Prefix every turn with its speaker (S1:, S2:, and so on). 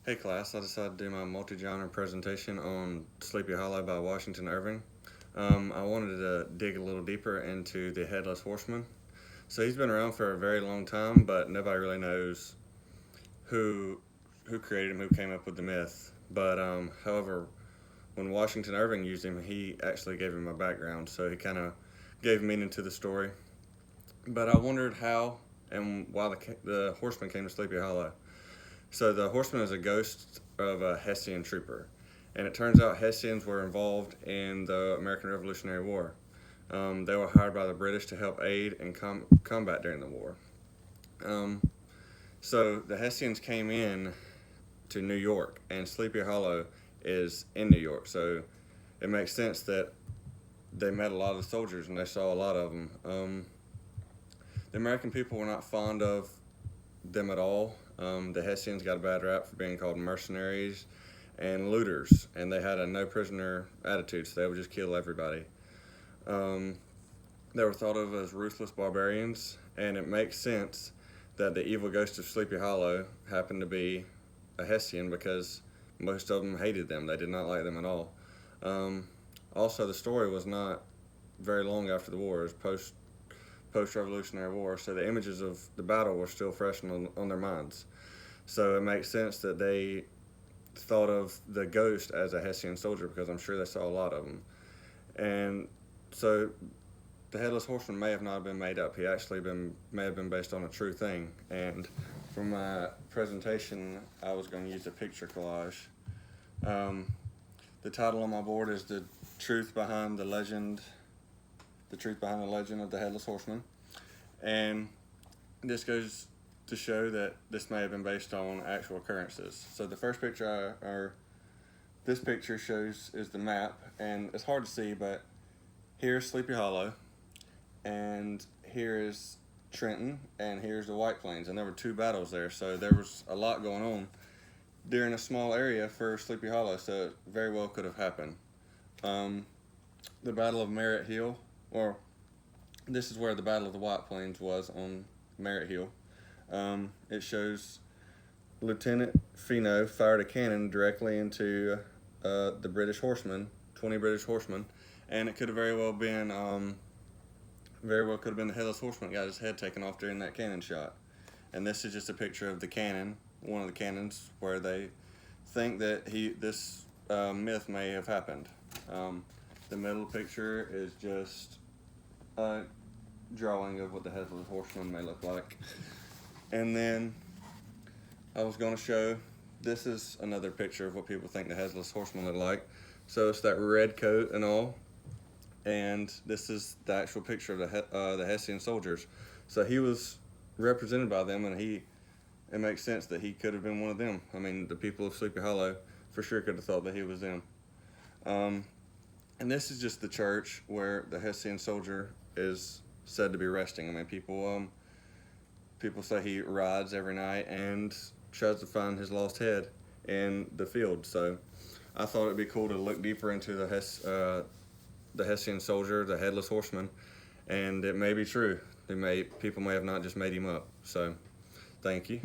S1: Hey class, I decided to do my multi-genre presentation on Sleepy Hollow by Washington Irving. I wanted to dig a little deeper into the Headless Horseman. So he's been around for a very long time, but nobody really knows who who created him, who came up with the myth. However, when Washington Irving used him, he actually gave him a background, so he kind of gave meaning to the story. But I wondered how and why the horseman came to Sleepy Hollow. So the horseman is a ghost of a Hessian trooper, and it turns out Hessians were involved in the American Revolutionary War. They were hired by the British to help aid in combat during the war. Um, so the Hessians came in to New York, and Sleepy Hollow is in New York. So it makes sense that they met a lot of the soldiers and they saw a lot of them. The American people were not fond of them at all. The Hessians got a bad rap for being called mercenaries and looters, and they had a no prisoner attitude, so they would just kill everybody. Um, they were thought of as ruthless barbarians, and it makes sense that the evil ghost of Sleepy Hollow happened to be a Hessian because most of them hated them. They did not like them at all. Um, Also, the story was not very long after the war. It was post-Revolutionary War, so the images of the battle were still fresh on their minds. So it makes sense that they thought of the ghost as a Hessian soldier because I'm sure they saw a lot of them. And so the Headless Horseman may have not been made up. He actually may have been based on a true thing. And for my presentation, I was going to use a picture collage. Um, the title on my board is The Truth Behind the Legend of the Headless Horseman. And this goes to show that this may have been based on actual occurrences. So the first picture, this picture shows is the map, and it's hard to see, but here's Sleepy Hollow, and here is Trenton, and here's the White Plains, and there were two battles there, so there was a lot going on during a small area for Sleepy Hollow, so it very well could have happened. The Battle of Merritt Hill, or this is where the Battle of the White Plains was on Merritt Hill. It shows Lieutenant Fino fired a cannon directly into the British horsemen, 20 British horsemen, and it could have very well could have been the Headless Horseman got his head taken off during that cannon shot. And this is just a picture of the cannon, one of the cannons, where they think that this myth may have happened. The middle picture is just a drawing of what the Headless Horseman may look like. And then I was going to show, this is another picture of what people think the Headless Horseman looked like. So it's that red coat and all. And this is the actual picture of the Hessian soldiers. So he was represented by them, and it makes sense that he could have been one of them. I mean, the people of Sleepy Hollow for sure could have thought that he was them. And this is just the church where the Hessian soldier is said to be resting. I mean, people say he rides every night and tries to find his lost head in the field. So I thought it'd be cool to look deeper into the Hessian soldier, the Headless Horseman, and it may be true. People may have not just made him up. So thank you.